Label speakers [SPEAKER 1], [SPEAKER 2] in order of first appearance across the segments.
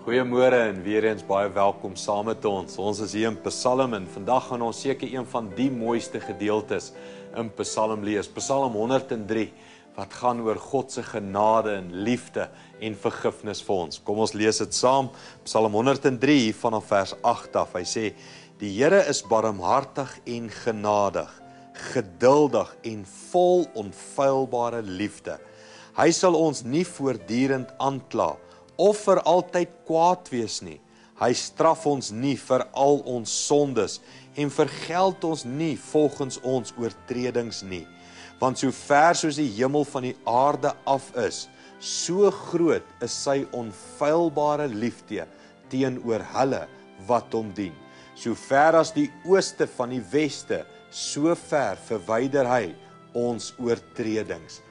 [SPEAKER 1] Goeiemôre en weer eens baie welkom saam met ons. Ons is hier in Psalm en vandag gaan ons seker een van die mooiste gedeeltes in Psalm lees. Psalm 103 wat gaan oor God se genade en liefde en vergifnis vir ons. Kom ons lees dit saam. Psalm 103 hier vanaf vers 8 af. Hy sê: Die Here is barmhartig en genadig, geduldig en vol onfeilbare liefde. Hy sal ons nie voortdurend aankla of vir altyd kwaad wees nie. Hy straf ons nie vir al ons sondes en vergeld ons nie volgens ons oortredings nie. Want so ver soos die hemel van die aarde af is, so groot is sy onfeilbare liefde teenoor hulle wat hom dien. So ver as die ooste van die weste, so ver verwyder hy ons oortredings.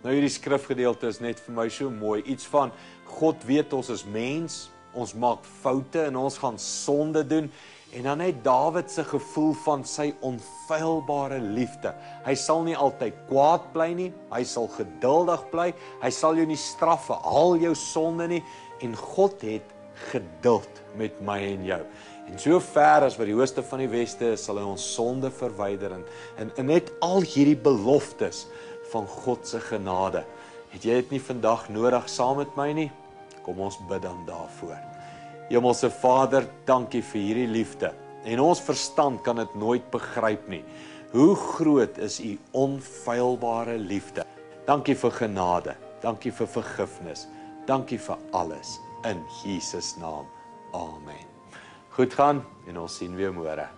[SPEAKER 1] Nou hierdie skrifgedeelte is net vir my so mooi, iets van God weet ons is mens, ons maak foute en ons gaan sonde doen, en dan net Dawid se gevoel van sy onfeilbare liefde. Hy sal nie altyd kwaad bly nie, hy sal geduldig bly, hy sal jou nie straf vir al jou sonde nie, en God het geduld met my en jou. En so ver as wat die ooste van die weste is, sal hy ons sonde verwyder, en net al hierdie beloftes van God se genade. Het jy dit nie vandag nodig saam met my nie? Kom ons bid dan daarvoor. Hemelse Vader, dankie vir hierdie liefde. En ons verstand kan dit nooit begryp nie. Hoe groot is u onfeilbare liefde? Dankie vir genade, dankie vir vergifnis, dankie vir alles. In Jesus naam. Amen. Goed gaan en ons sien weer môre.